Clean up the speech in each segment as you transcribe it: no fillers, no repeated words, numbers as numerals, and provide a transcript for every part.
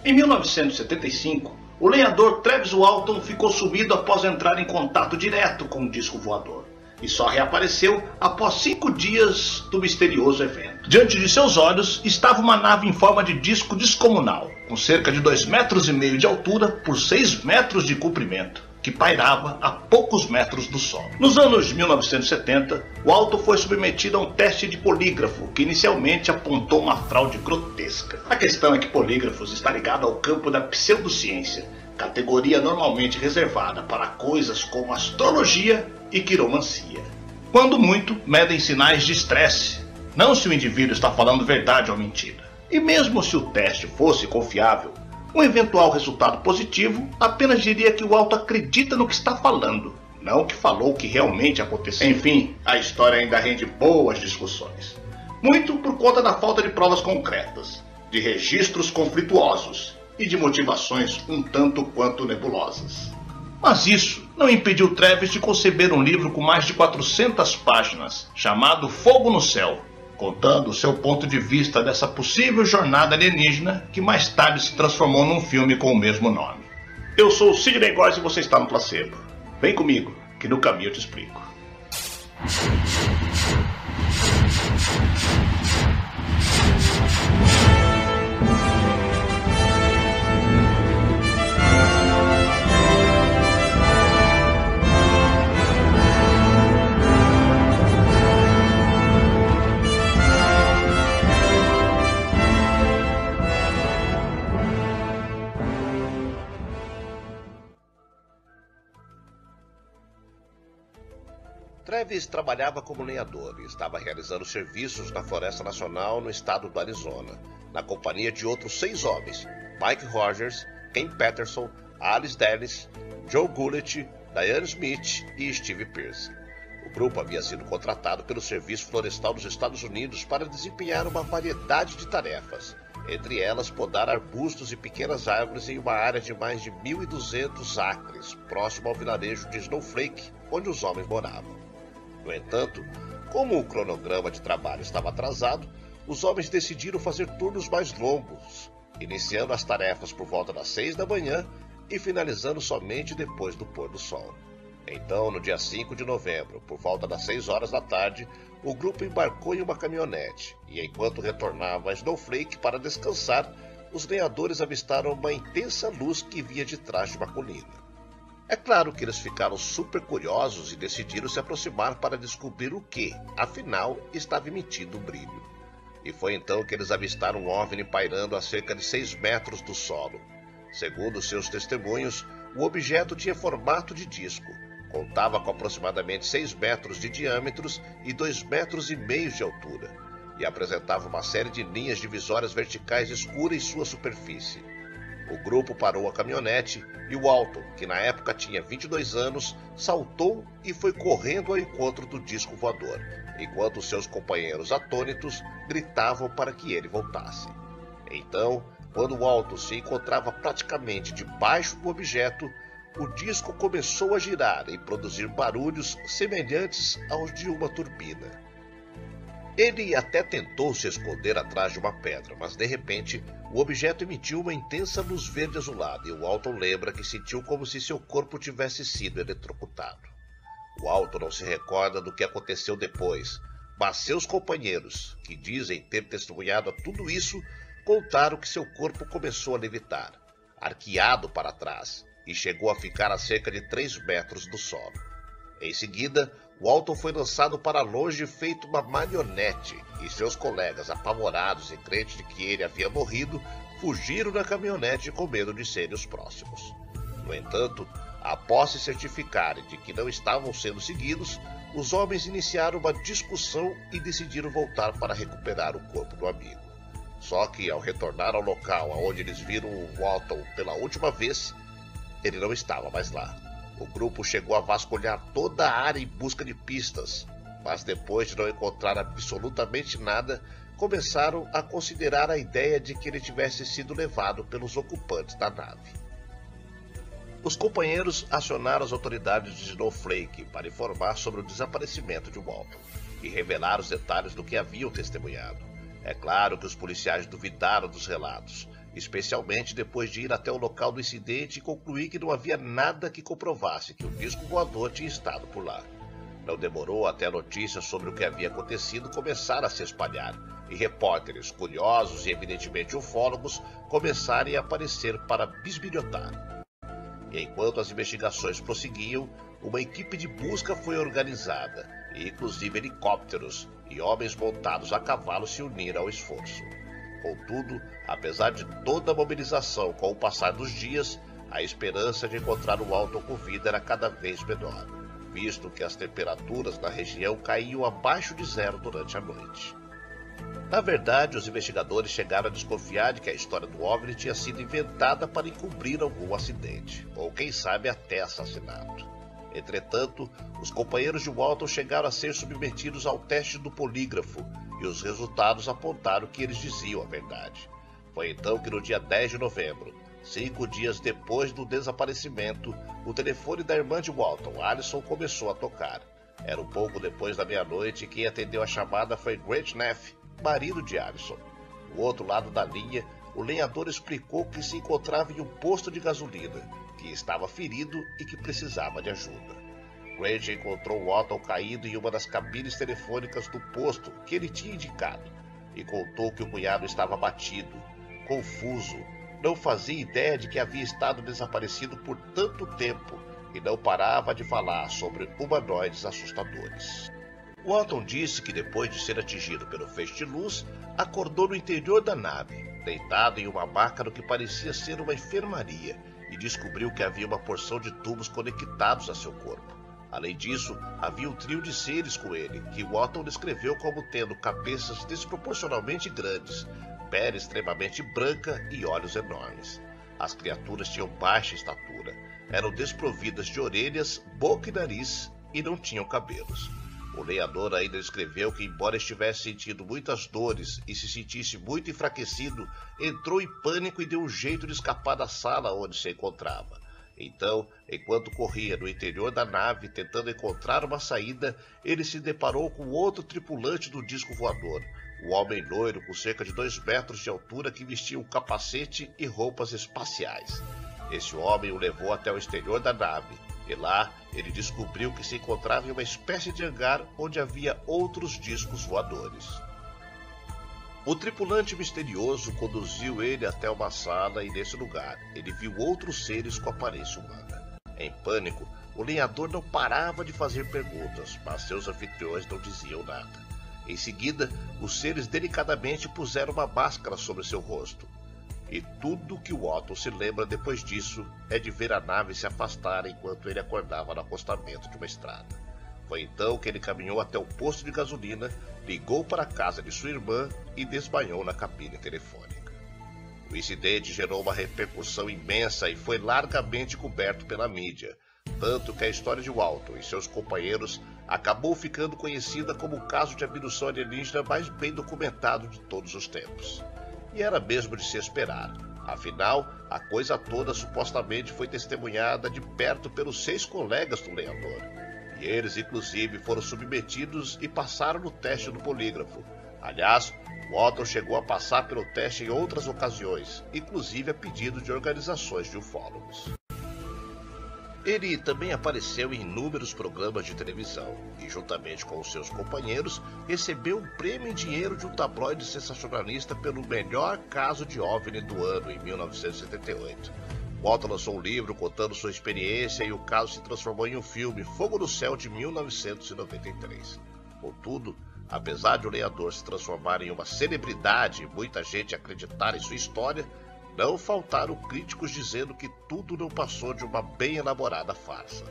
Em 1975, o lenhador Travis Walton ficou sumido após entrar em contato direto com o disco voador, e só reapareceu após 5 dias do misterioso evento. Diante de seus olhos estava uma nave em forma de disco descomunal, com cerca de 2,5 metros de altura por 6 metros de comprimento, que pairava a poucos metros do solo. Nos anos de 1970, Walton foi submetido a um teste de polígrafo que inicialmente apontou uma fraude grotesca. A questão é que polígrafos está ligado ao campo da pseudociência, categoria normalmente reservada para coisas como astrologia e quiromancia. Quando muito, medem sinais de estresse, não se o indivíduo está falando verdade ou mentira. E mesmo se o teste fosse confiável, um eventual resultado positivo apenas diria que o Walton acredita no que está falando, não que falou o que realmente aconteceu. Enfim, a história ainda rende boas discussões. Muito por conta da falta de provas concretas, de registros conflituosos e de motivações um tanto quanto nebulosas. Mas isso não impediu Travis de conceber um livro com mais de 400 páginas, chamado Fogo no Céu, contando o seu ponto de vista dessa possível jornada alienígena que mais tarde se transformou num filme com o mesmo nome. Eu sou o Sidney Góes e você está no Placebo. Vem comigo, que no caminho eu te explico. Travis trabalhava como lenhador e estava realizando serviços na Floresta Nacional no estado do Arizona, na companhia de outros 6 homens: Mike Rogers, Ken Patterson, Alice Dennis, Joe Gullett, Diane Smith e Steve Pierce. O grupo havia sido contratado pelo Serviço Florestal dos Estados Unidos para desempenhar uma variedade de tarefas, entre elas podar arbustos e pequenas árvores em uma área de mais de 1.200 acres, próximo ao vilarejo de Snowflake, onde os homens moravam. No entanto, como o cronograma de trabalho estava atrasado, os homens decidiram fazer turnos mais longos, iniciando as tarefas por volta das 6 da manhã e finalizando somente depois do pôr do sol. Então, no dia 5 de novembro, por volta das 6 horas da tarde, o grupo embarcou em uma caminhonete e, enquanto retornava a Snowflake para descansar, os lenhadores avistaram uma intensa luz que vinha de trás de uma colina. É claro que eles ficaram super curiosos e decidiram se aproximar para descobrir o que, afinal, estava emitindo um brilho. E foi então que eles avistaram um OVNI pairando a cerca de 6 metros do solo. Segundo seus testemunhos, o objeto tinha formato de disco, contava com aproximadamente 6 metros de diâmetro e 2,5 metros de altura, e apresentava uma série de linhas divisórias verticais escuras em sua superfície. O grupo parou a caminhonete e Walton, que na época tinha 22 anos, saltou e foi correndo ao encontro do disco voador, enquanto seus companheiros atônitos gritavam para que ele voltasse. Então, quando Walton se encontrava praticamente debaixo do objeto, o disco começou a girar e produzir barulhos semelhantes aos de uma turbina. Ele até tentou se esconder atrás de uma pedra, mas de repente o objeto emitiu uma intensa luz verde azulada e Walton lembra que sentiu como se seu corpo tivesse sido eletrocutado. Walton não se recorda do que aconteceu depois, mas seus companheiros, que dizem ter testemunhado a tudo isso, contaram que seu corpo começou a levitar, arqueado para trás, e chegou a ficar a cerca de 3 metros do solo. Em seguida, Walton foi lançado para longe feito uma marionete, e seus colegas, apavorados e crentes de que ele havia morrido, fugiram da caminhonete com medo de serem os próximos. No entanto, após se certificarem de que não estavam sendo seguidos, os homens iniciaram uma discussão e decidiram voltar para recuperar o corpo do amigo. Só que, ao retornar ao local onde eles viram o Walton pela última vez, ele não estava mais lá. O grupo chegou a vasculhar toda a área em busca de pistas, mas depois de não encontrar absolutamente nada, começaram a considerar a ideia de que ele tivesse sido levado pelos ocupantes da nave. Os companheiros acionaram as autoridades de Snowflake para informar sobre o desaparecimento de Walton e revelar os detalhes do que haviam testemunhado. É claro que os policiais duvidaram dos relatos especialmente depois de ir até o local do incidente e concluir que não havia nada que comprovasse que o disco voador tinha estado por lá. Não demorou até a notícia sobre o que havia acontecido começar a se espalhar, e repórteres curiosos e evidentemente ufólogos começarem a aparecer para bisbilhotar. E enquanto as investigações prosseguiam, uma equipe de busca foi organizada, e inclusive helicópteros e homens montados a cavalo se uniram ao esforço. Contudo, apesar de toda a mobilização com o passar dos dias, a esperança de encontrar o Walton com vida era cada vez menor, visto que as temperaturas na região caíam abaixo de zero durante a noite. Na verdade, os investigadores chegaram a desconfiar de que a história do OVNI tinha sido inventada para encobrir algum acidente, ou quem sabe até assassinato. Entretanto, os companheiros de Walton chegaram a ser submetidos ao teste do polígrafo, e os resultados apontaram que eles diziam a verdade. Foi então que no dia 10 de novembro, 5 dias depois do desaparecimento, o telefone da irmã de Walton, Alison, começou a tocar. Era um pouco depois da meia-noite e quem atendeu a chamada foi Grant Neff, marido de Alison. Do outro lado da linha, o lenhador explicou que se encontrava em um posto de gasolina, que estava ferido e que precisava de ajuda. Grant encontrou Walton caído em uma das cabines telefônicas do posto que ele tinha indicado e contou que o cunhado estava abatido, confuso, não fazia ideia de que havia estado desaparecido por tanto tempo e não parava de falar sobre humanoides assustadores. Walton disse que depois de ser atingido pelo feixe de luz, acordou no interior da nave, deitado em uma maca no que parecia ser uma enfermaria, e descobriu que havia uma porção de tubos conectados a seu corpo. Além disso, havia um trio de seres com ele, que Walton descreveu como tendo cabeças desproporcionalmente grandes, pele extremamente branca e olhos enormes. As criaturas tinham baixa estatura, eram desprovidas de orelhas, boca e nariz e não tinham cabelos. O lenhador ainda descreveu que, embora estivesse sentindo muitas dores e se sentisse muito enfraquecido, entrou em pânico e deu um jeito de escapar da sala onde se encontrava. Então, enquanto corria no interior da nave tentando encontrar uma saída, ele se deparou com outro tripulante do disco voador, um homem loiro com cerca de 2 metros de altura que vestia um capacete e roupas espaciais. Esse homem o levou até o exterior da nave, e lá ele descobriu que se encontrava em uma espécie de hangar onde havia outros discos voadores. O tripulante misterioso conduziu ele até uma sala e nesse lugar ele viu outros seres com aparência humana. Em pânico, o lenhador não parava de fazer perguntas, mas seus anfitriões não diziam nada. Em seguida, os seres delicadamente puseram uma máscara sobre seu rosto. E tudo que o Walton se lembra depois disso é de ver a nave se afastar enquanto ele acordava no acostamento de uma estrada. Foi então que ele caminhou até o posto de gasolina, ligou para a casa de sua irmã e desmaiou na cabine telefônica. O incidente gerou uma repercussão imensa e foi largamente coberto pela mídia, tanto que a história de Walton e seus companheiros acabou ficando conhecida como o caso de abdução alienígena mais bem documentado de todos os tempos. E era mesmo de se esperar. Afinal, a coisa toda supostamente foi testemunhada de perto pelos 6 colegas do lenhador. E eles, inclusive, foram submetidos e passaram no teste do polígrafo. Aliás, Walton chegou a passar pelo teste em outras ocasiões, inclusive a pedido de organizações de ufólogos. Ele também apareceu em inúmeros programas de televisão e, juntamente com os seus companheiros, recebeu um prêmio em dinheiro de um tabloide sensacionalista pelo melhor caso de OVNI do ano, em 1978. Walton lançou um livro contando sua experiência e o caso se transformou em um filme, Fogo no Céu, de 1993. Contudo, apesar de o lenhador se transformar em uma celebridade e muita gente acreditar em sua história, não faltaram críticos dizendo que tudo não passou de uma bem elaborada farsa.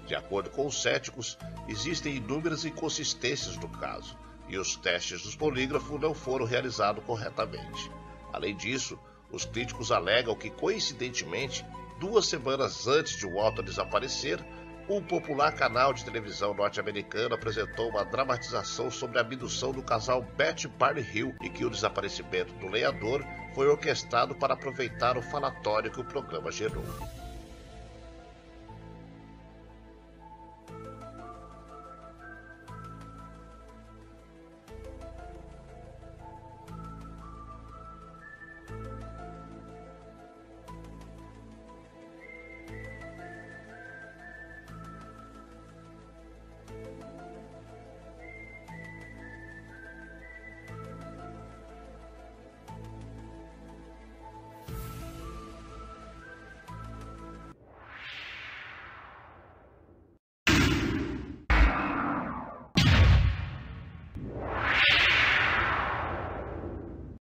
De acordo com os céticos, existem inúmeras inconsistências no caso, e os testes dos polígrafos não foram realizados corretamente. Além disso, os críticos alegam que, coincidentemente, 2 semanas antes de Walton desaparecer, um popular canal de televisão norte-americano apresentou uma dramatização sobre a abdução do casal Beth Barney Hill e que o desaparecimento do lenhador foi orquestrado para aproveitar o falatório que o programa gerou.